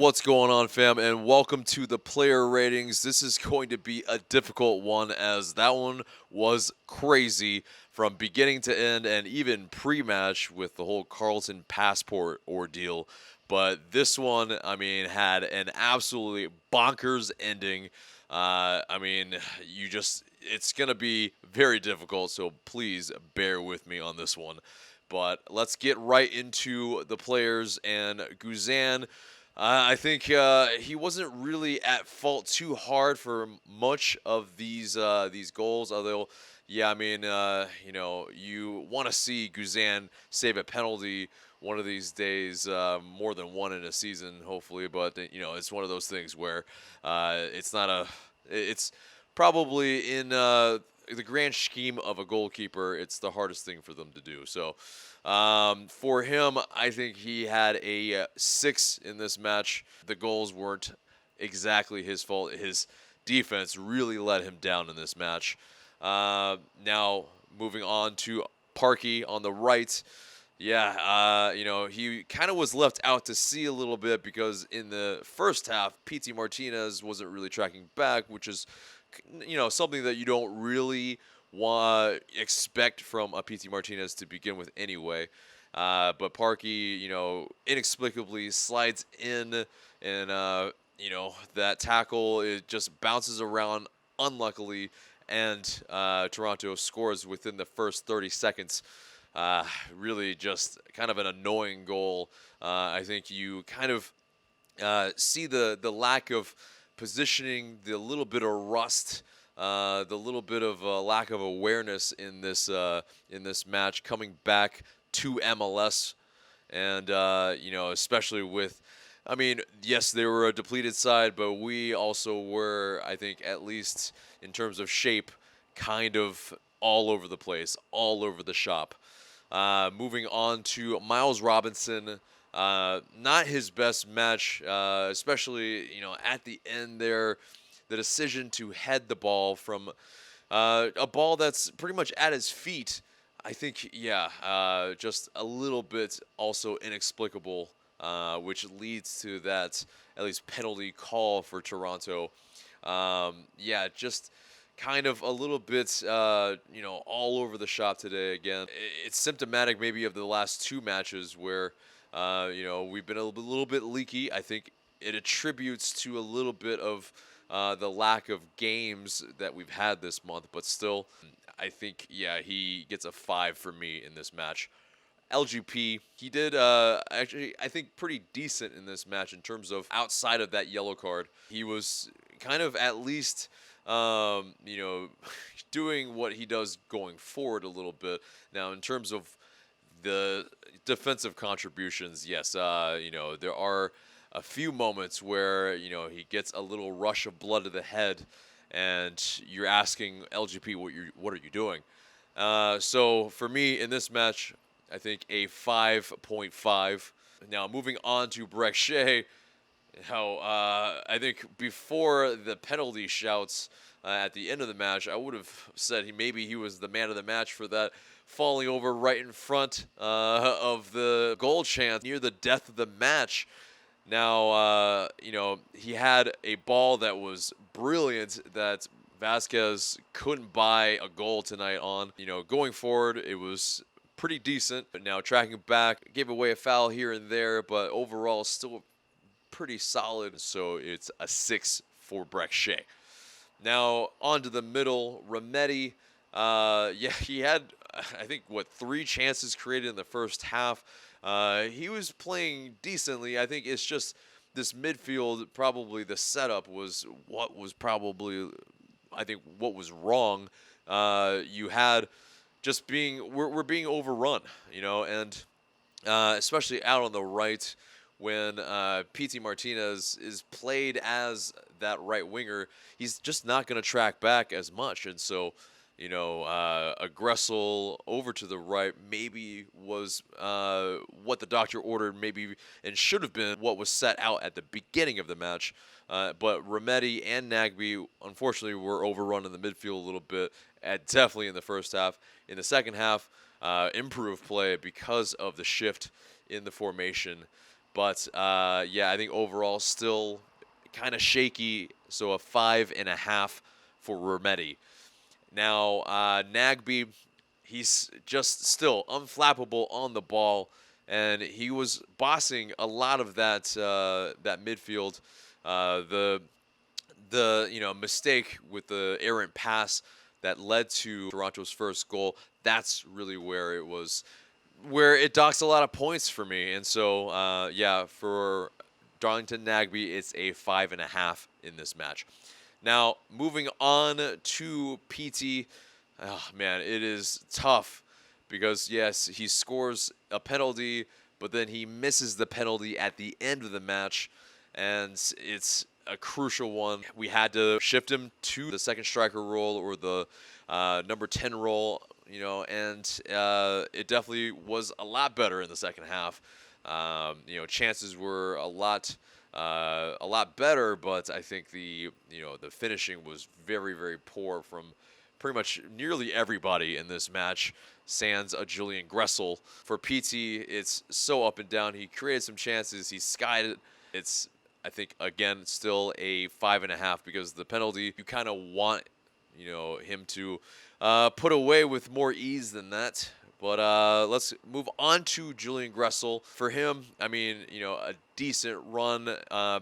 What's going on, fam, and welcome to the player ratings. This is going to be a difficult one as that one was crazy from beginning to end and even pre-match with the whole Carlton passport ordeal. But this one, had an absolutely bonkers ending. It's going to be very difficult, so please bear with me on this one. But let's get right into the players and Guzan. I think he wasn't really at fault too hard for much of these goals. Although, you want to see Guzan save a penalty one of these days, more than one in a season, hopefully. But it's one of those things where it's probably in the grand scheme of a goalkeeper, it's the hardest thing for them to do. So. For him, I think he had a 6 in this match. The goals weren't exactly his fault. His defense really let him down in this match. Now, moving on to Parkey on the right. He kind of was left out to sea a little bit because in the first half, PT Martinez wasn't really tracking back, which is, something that you don't really expect from a PT Martinez to begin with anyway. But Parkey, inexplicably slides in and, that tackle, it just bounces around unluckily, and Toronto scores within the first 30 seconds. Really just kind of an annoying goal. I think you kind of see the lack of positioning, the little bit of rust, the little bit of lack of awareness in this match coming back to MLS, and especially with, yes, they were a depleted side, but we also were, I think, at least in terms of shape, kind of all over the place, all over the shop. Moving on to Miles Robinson. Not his best match, especially at the end there. The decision to head the ball from a ball that's pretty much at his feet, I think, just a little bit also inexplicable, which leads to that at least penalty call for Toronto. Just kind of a little bit, all over the shop today again. It's symptomatic maybe of the last two matches where, we've been a little bit leaky. I think it attributes to a little bit of the lack of games that we've had this month, but still, I think, he gets a 5 for me in this match. LGP, he did actually, I think, pretty decent in this match in terms of outside of that yellow card. He was kind of at least, doing what he does going forward a little bit. Now, in terms of the defensive contributions, yes, there are a few moments where, he gets a little rush of blood to the head, and you're asking LGP, what are you doing? So for me in this match, I think a 5.5. Now moving on to Brechet, I think before the penalty shouts at the end of the match, I would have said maybe he was the man of the match for that falling over right in front of the goal chance near the death of the match. Now, he had a ball that was brilliant that Vasquez couldn't buy a goal tonight on. Going forward, it was pretty decent. But now tracking back, gave away a foul here and there, but overall still pretty solid. So it's a 6 for Brechet. Now on to the middle, Remedi. He had, I think, 3 chances created in the first half. He was playing decently. I think it's just this midfield, probably the setup was what was probably, I think, what was wrong. You had just we're being overrun, and especially out on the right when PT Martinez is played as that right winger, he's just not going to track back as much. And so, a Gressel over to the right maybe was what the doctor ordered, maybe, and should have been what was set out at the beginning of the match. But Remedi and Nagbe, unfortunately, were overrun in the midfield a little bit, definitely in the first half. In the second half, improved play because of the shift in the formation. But yeah, I think overall still kind of shaky. So a 5.5 for Rometty. Now Nagbe, he's just still unflappable on the ball, and he was bossing a lot of that midfield. The mistake with the errant pass that led to Toronto's first goal. That's really where it docks a lot of points for me. And so yeah, for Darlington Nagbe, it's a 5.5 in this match. Now moving on to PT. Oh, man, it is tough because, yes, he scores a penalty, but then he misses the penalty at the end of the match, and it's a crucial one. We had to shift him to the second striker role or the number 10 role, and it definitely was a lot better in the second half. Chances were a lot better, but I think the finishing was very, very poor from pretty much nearly everybody in this match, sans a Julian Gressel. For PT, it's so up and down. He created some chances. He skied it. It's, I think, again, still a 5.5 because the penalty, you kind of want, him to put away with more ease than that. But let's move on to Julian Gressel. For him, I mean, a decent run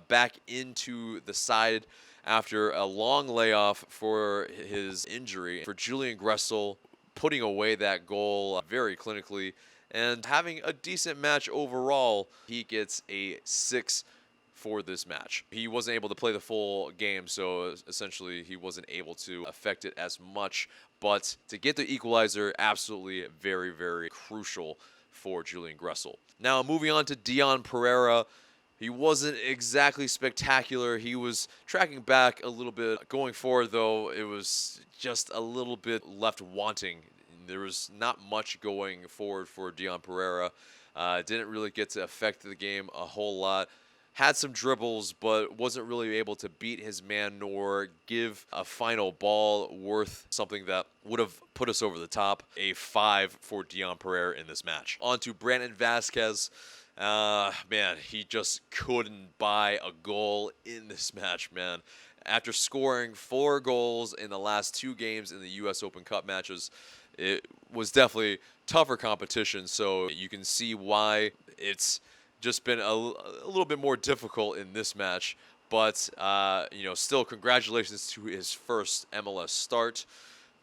back into the side after a long layoff for his injury. For Julian Gressel, putting away that goal very clinically and having a decent match overall, he gets a 6 for this match. He wasn't able to play the full game, so essentially he wasn't able to affect it as much. But to get the equalizer, absolutely very, very crucial for Julian Gressel. Now, moving on to Dion Pereira. He wasn't exactly spectacular. He was tracking back a little bit. Going forward, though, it was just a little bit left wanting. There was not much going forward for Dion Pereira. Didn't really get to affect the game a whole lot. Had some dribbles, but wasn't really able to beat his man nor give a final ball worth something that would have put us over the top. A 5 for Dion Pereira in this match. On to Brandon Vasquez. Man, he just couldn't buy a goal in this match, man. After scoring 4 goals in the last 2 games in the U.S. Open Cup matches, it was definitely tougher competition, so you can see why it's just been a little bit more difficult in this match. But, still congratulations to his first MLS start.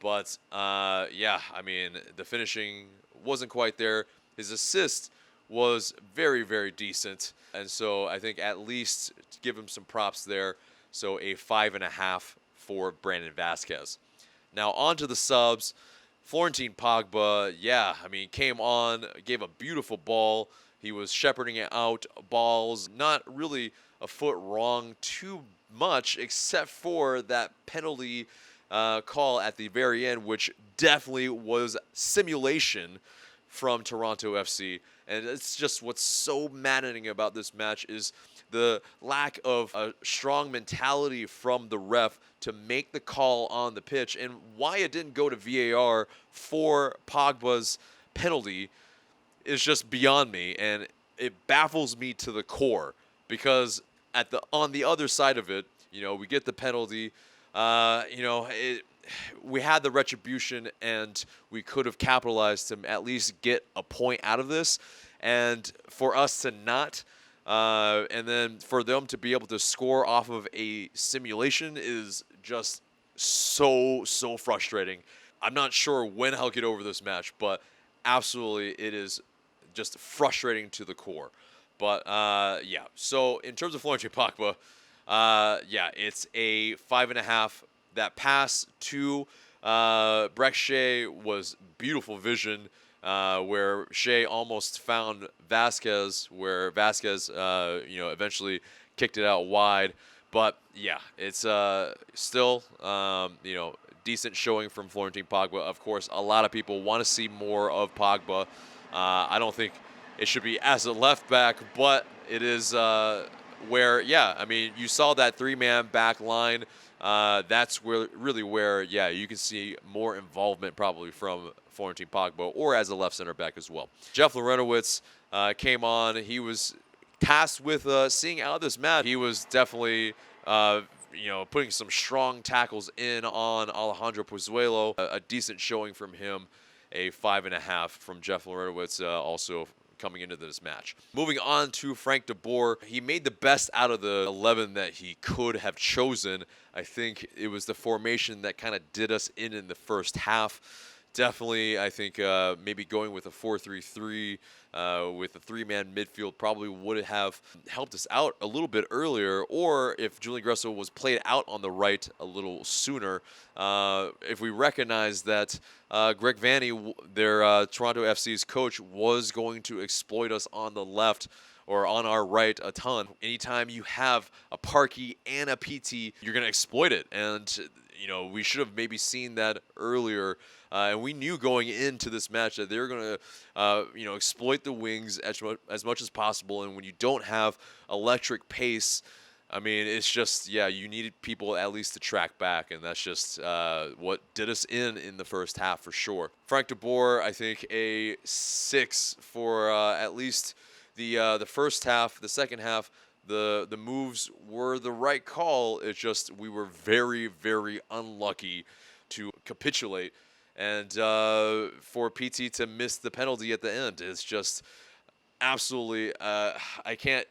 But, yeah, I mean, the finishing wasn't quite there. His assist was very, very decent. And so I think at least give him some props there. So a 5.5 for Brandon Vasquez. Now on to the subs. Florentine Pogba, yeah, I mean, came on, gave a beautiful ball. He was shepherding it out, balls, not really a foot wrong too much, except for that penalty call at the very end, which definitely was simulation from Toronto FC. And it's just what's so maddening about this match is the lack of a strong mentality from the ref to make the call on the pitch, and why it didn't go to VAR for Pogba's penalty is just beyond me, and it baffles me to the core because on the other side of it, we get the penalty, we had the retribution and we could have capitalized to at least get a point out of this, and for us to not, and then for them to be able to score off of a simulation is just so frustrating. I'm not sure when I'll get over this match, but absolutely it is just frustrating to the core. But yeah, so in terms of Florentine Pogba, yeah, it's a 5.5. That pass to Breck Shea was beautiful vision, where Shea almost found Vasquez, where Vasquez, eventually kicked it out wide. But yeah, it's still, decent showing from Florentine Pogba. Of course, a lot of people want to see more of Pogba. I don't think it should be as a left back, but it is where, yeah, I mean, you saw that 3-man back line. That's where, yeah, you can see more involvement probably from Florentine Pogba or as a left center back as well. Jeff Larentowicz came on. He was tasked with seeing out this match. He was definitely, putting some strong tackles in on Alejandro Pozuelo. A decent showing from him, a 5.5 from Jeff Larentowicz, also coming into this match. Moving on to Frank de Boer, he made the best out of the 11 that he could have chosen. I think it was the formation that kind of did us in the first half. Definitely, I think maybe going with a 4-3-3 with a three-man midfield probably would have helped us out a little bit earlier, or if Julian Gresso was played out on the right a little sooner. If we recognize that Greg Vanney, their Toronto FC's coach, was going to exploit us on the left or on our right a ton. Anytime you have a Parkey and a PT, you're going to exploit it. And, we should have maybe seen that earlier. And we knew going into this match that they were going to, exploit the wings as much as possible. And when you don't have electric pace, I mean, it's just, you needed people at least to track back, and that's just what did us in the first half for sure. Frank de Boer, I think a 6 for at least the first half. The second half, the moves were the right call. It's just we were very, very unlucky to capitulate. And for PT to miss the penalty at the end is just absolutely, I can't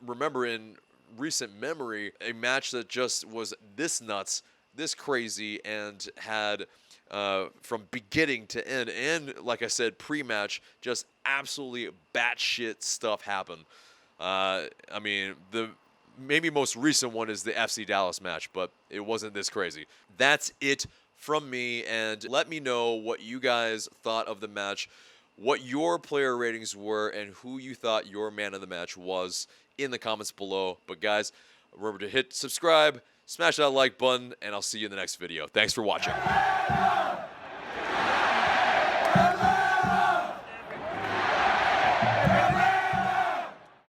remember in recent memory a match that just was this nuts, this crazy, and had from beginning to end, and like I said, pre-match, just absolutely batshit stuff happen. I mean, the maybe most recent one is the FC Dallas match, but it wasn't this crazy. That's it from me, and let me know what you guys thought of the match, what your player ratings were, and who you thought your man of the match was in the comments below. But guys, remember to hit subscribe, smash that like button, and I'll see you in the next video. Thanks for watching.